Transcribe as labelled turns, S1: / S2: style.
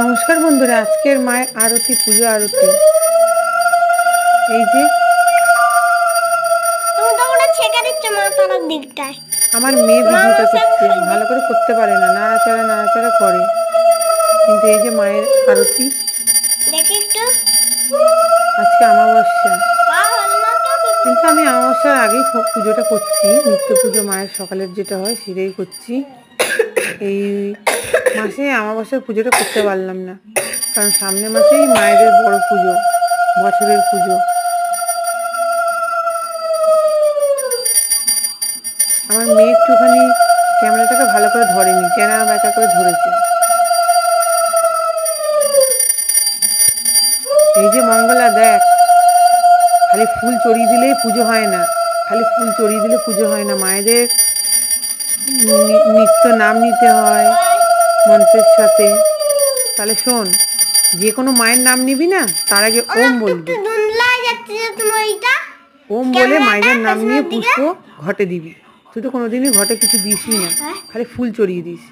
S1: নমস্কার বন্ধুরা, আজকের মায়ের আরতি, পুজো আরতি। এই যে আমার মেয়ে ভিডিওটা করছে, ভালো করে করতে পারে না, নাড়াচাড়া নাড়াচাড়া করে, কিন্তু এই যে মায়ের আরতি। আজকে অমাবস্যা, কিন্তু আমি অমাবস্যার আগেই পুজোটা করছি। নিত্য পুজো মায়ের সকালের যেটা হয় সেটাই করছি। এই মাসে অমাবস্যার পুজোটা করতে পারলাম না, কারণ সামনের মাসেই মায়েদের বড় পুজো, বছরের পুজো। আমার মেয়ে একটুখানি ক্যামেরাটাকে ভালো করে ধরেনি, টেনা ব্যাটা করে ধরেছে। এই যে মঙ্গলা দেখ, খালি ফুল চড়িয়ে দিলেই পুজো হয় না, খালি ফুল চড়িয়ে দিলে পুজো হয় না। মায়েদের নিত্য নাম নিতে হয় মন্ত্রের সাথে। তাহলে শোন, যে কোনো মায়ের নাম নিবি না, তার আগে ওম বলবি। ওম বলে মায়েদের নাম নিয়ে পুষ্প ঘটে দিবি। তুই তো কোনোদিনই ঘটে কিছু দিসই না, খালি ফুল চড়িয়ে দিস।